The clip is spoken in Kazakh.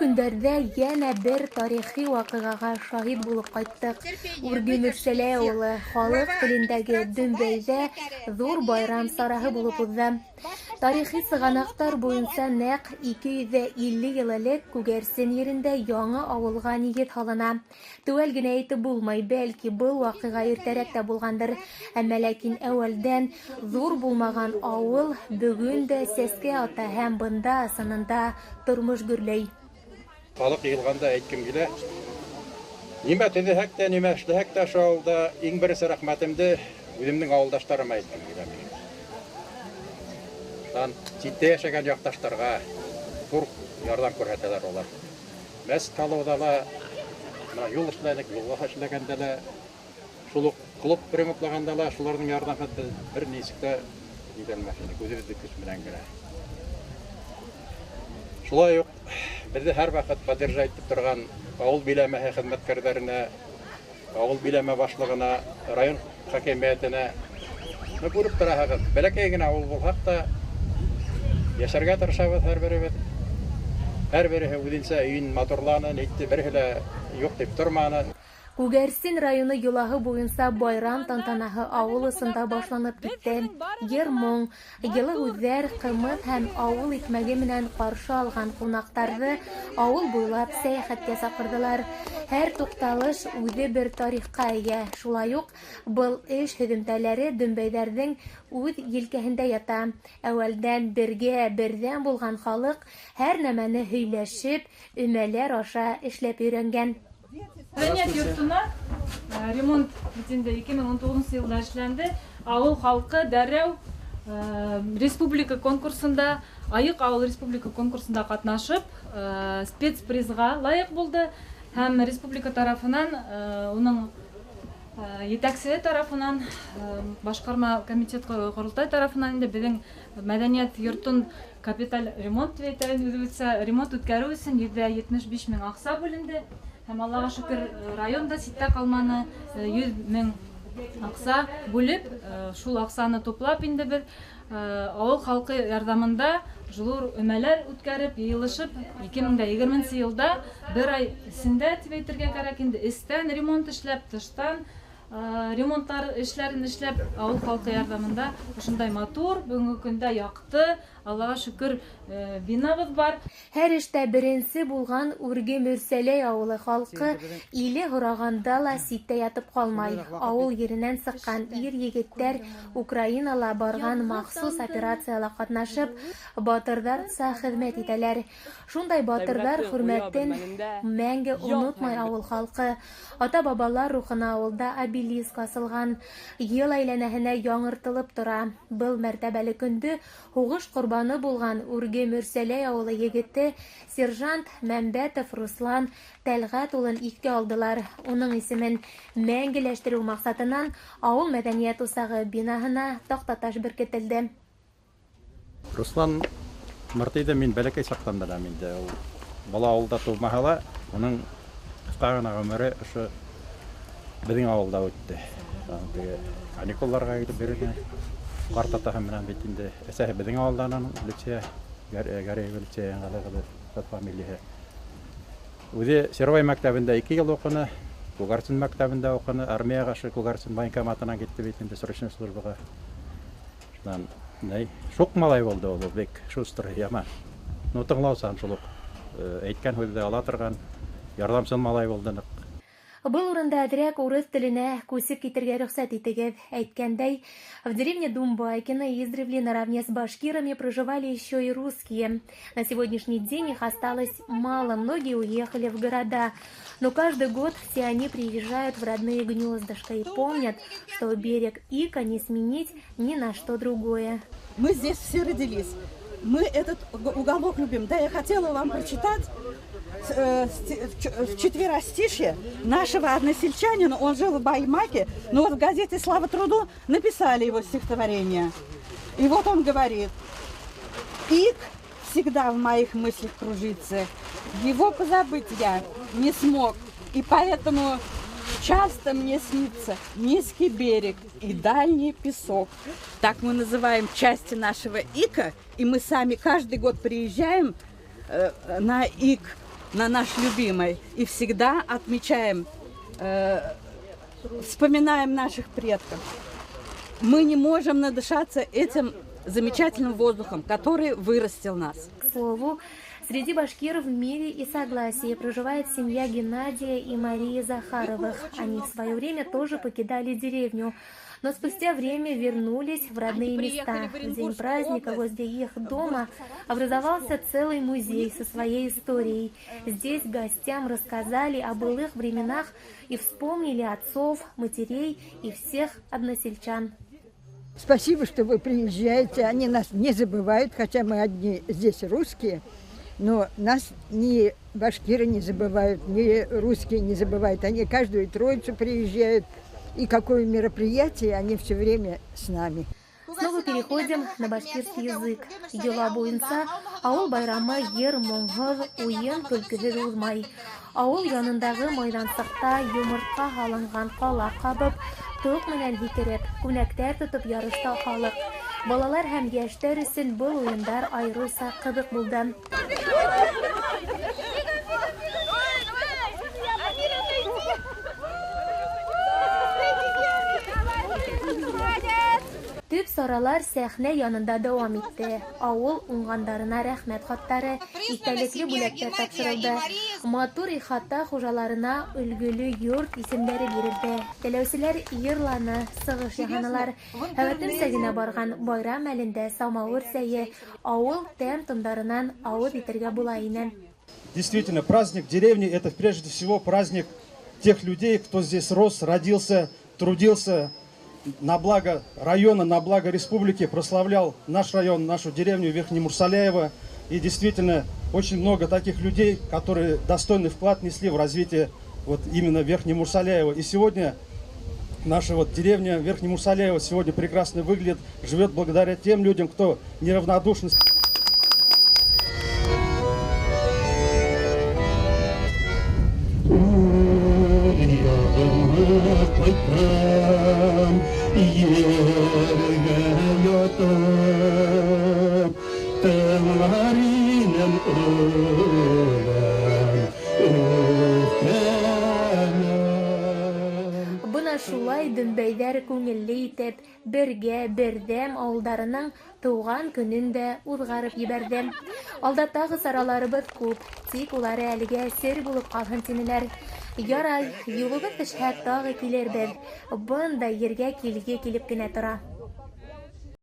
көндәрдә яна бер тарихи вакыйгага шаһит булып кайттык. Үрге Мөрсәлә улы халык телендәге Дөмбәйдә зур байрам сараһы булып узды. Тарихи сыганактар буенча нәкъ 250 ел элек Күгәрсен ерендә яңа авылга нигез халына. Тәүәл генә әйтеп булмай, бәлки был вакыйга иртәрәк тә булгандыр. Әмма ләкин әүвәлдән зур булмаган авыл бүген дә сәскә ата һәм бында сынында тормыш гөрләй. Халык йыелганда әйткем килә. Нимә төҙәһәк тә, нимә эшләһәк тә шул авылда иң беренче рәхмәтемде үземнең авылдаштарыма әйткем килә. Ситтә яшәгән якташтарга зур ярдәм күрсәтәләр алар. Мәсет халыгында ла, юл эшләнек, юлга эшләгәндә лә, шул клуб ремонтлаганда ла шуларның ярдәме бер ничек тә ителмәс иде, күзебезне көч белән генә. Шулай ук безне һәр вакыт поддержать итеп торган авыл биләмәһе хезмәткәрләренә, авыл биләмә башлыгына, район хакимиятенә күреп торабыз. Бәләкәй генә авыл булсак та яшәргә тырышабыз һәрберебез. Һәрберсе үзенчә өйен матурланы, әйтте, берһелә юк дип торманы. Күгәрсен районы юлаһы буенча байрам тантанаһы авыл ысында башланып китте. Йыр-моң, йылы һүзләр, кымыт һәм авыл икмәге менән каршы алган кунактарны авыл буйлап сәяхәткә сакырдылар. Һәр тукталыш үзе бер тарихка ия. Шулай ук был эш һөҙөмтәләре Дөмбәйҙәрҙең үҙ елкәһендә ята. Әүәлдән бергә берҙәм булган халыҡ һәр нәмәне һөйләшеп, өмәләр аша эшләп өйрәнгән. Мәдәният йортына ремонт битендә 2019 елда эшләнде. Авыл халкы дәррәү республика конкурсында, Айык авыл республика конкурсында катнашып, спецпризга лайык булды һәм республика тарафынан, уның етәкчелеге тарафынан, башкарма комитет корылтай тарафынан инде безнең мәдәният йортын капиталь ремонт итәргә, ремонт үткәрү өчен 75 мең акча бүленде. Һәм Аллаһка шөкер, районда ситтә калманы 100 мең акча бүлеп, шул акчаны туплап инде без авыл халкы ярдәмендә зур өмәләр үткәреп, йыелышып, 2020 елда бер ай эчендә дип әйтергә кирәк инде, эстән ремонт эшләп, тыштан ремонтлар эшләрен эшләп, авыл халкы ярдәмендә шундай матур, бүгенге көндә якты, Аллаһка шөкер, бинабыз бар. Һәр эштә беренче булган Үрге Мөрсәләй авылы халкы иле һораганда ла ситтә ятып калмай. Авыл ереннән сыккан ир-егеттәр Украинала барган махсус операцияларда катнашып, батырдарча хезмәт итәләр. Шундай батырдар хөрмәтен мәңге онытмай авыл халкы. Ата-бабалар рухына авылда обелиск асылган, ел әйләнәһенә яңыртылып тора. Был мәртәбәле көндә һугыш курбаны булган Үрге Мөрсәләй авылы егете сержант Мәмбәтов Руслан Тәлгать улын искә алдылар. Уның исемен мәңгеләштерү максатыннан авыл мәдәният усагы бинаһына тактаташ беркетелде. Руслан Мартыйда мин бәләкәй сактан беләм инде. Бала авылда тумаһа, уның кыска гына гомере ошо безнең авылда үтте. Каникулларга китеп биргән. Картата менән бит инде. Әсәһе безнең авылдан Лүчә, Гәрәй Лүчә янгалыгы фамилия. Үзе Сервай мәктәбендә 2 ел укыны, Күгәрсен мәктәбендә укыны, армияга Күгәрсен военкоматына китте бит инде срочный службага. Шуннан шук малай булды ул, бик шустыр, яман. Ну тыңлаусам шул ук әйткән һүзде ала торган ярдәмчыл малай булды. Был урында әдрәк урыс теленә күсеп китергә рөхсәт итегез. Әйткәндәй, в деревне Думбайкино издревле наравне с башкирами проживали еще и русские. На сегодняшний день их осталось мало, многие уехали в города. Но каждый год все они приезжают в родные гнездышко и помнят, что берег Ика не сменить ни на что другое. Мы здесь все родились. Мы этот уголок любим. Да, я хотела вам прочитать в четверостишье нашего односельчанина. Он жил в Баймаке, но вот в газете «Слава труду» написали его стихотворение. И вот он говорит: «Ик всегда в моих мыслях кружится, его позабыть я не смог, и поэтому часто мне снится низкий берег и дальний песок». Так мы называем части нашего Ика, и мы сами каждый год приезжаем на Ик. на наш любимый и всегда отмечаем, вспоминаем наших предков. Мы не можем надышаться этим замечательным воздухом, который вырастил нас. К слову, среди башкиров в мире и согласии проживает семья Геннадия и Марии Захаровых. Они в свое время тоже покидали деревню, но спустя время вернулись в родные места. В день праздника возле их дома образовался целый музей со своей историей. Здесь гостям рассказали о былых временах и вспомнили отцов, матерей и всех односельчан. Спасибо, что вы приезжаете. Они нас не забывают, хотя мы одни здесь русские. Но нас ни башкиры не забывают, ни русские не забывают. Они каждую троицу приезжают. И какое мероприятие, они все время с нами. Снова переходим на башкирский язык. Йола буйынса ауыл байрамы ер моңһыҙ уйын көлкөһөҙ уҙмай. Ауыл янындағы майҙансыҡта йомортҡа һалынған ҡала ҡабып, тоҡ менән һикереп, күнәктәр тотоп ярышта халыҡ. Балалар һәм йәштәр өсөн был уйындар айырыуса ҡыҙыҡ булды. Төп саралар сәхнә янында дауам итте. Ауыл уңғандарына рәхмәт хаттары, истәлекле бүләктәр тапшырылды. Матур ихата хужаларына өлгөлө йорт исемдәре бирелде. Теләүселәр йырланы, сығыш яһанылар. Һәвәтемсә генә барган байрам әлендә самауыр сәйе ауыл тәм-томдарынан ауыз итергә була ине. Действительно, праздник деревни – это прежде всего праздник тех людей, кто здесь рос, родился, трудился на благо района, на благо республики, прославлял наш район, нашу деревню Верхнемурсаляево. И действительно, очень много таких людей, которые достойный вклад несли в развитие вот именно Верхнемурсаляева. И сегодня наша вот деревня Верхнемурсаляева сегодня прекрасно выглядит, живет благодаря тем людям, кто неравнодушен. Бына шулай дөмбәйҙәр күңелле итеп, бергә берҙәм ауылдарының тыуған көнөн дә уҙғарып ебәрҙе. Алда тағы сараларыбыҙ күп, тик улары әлегә сер булып ҡалһын тинеләр. Ярай, юлыбыҙ төшһә тағы килербеҙ. Бындай ергә килге килеп кенә тора.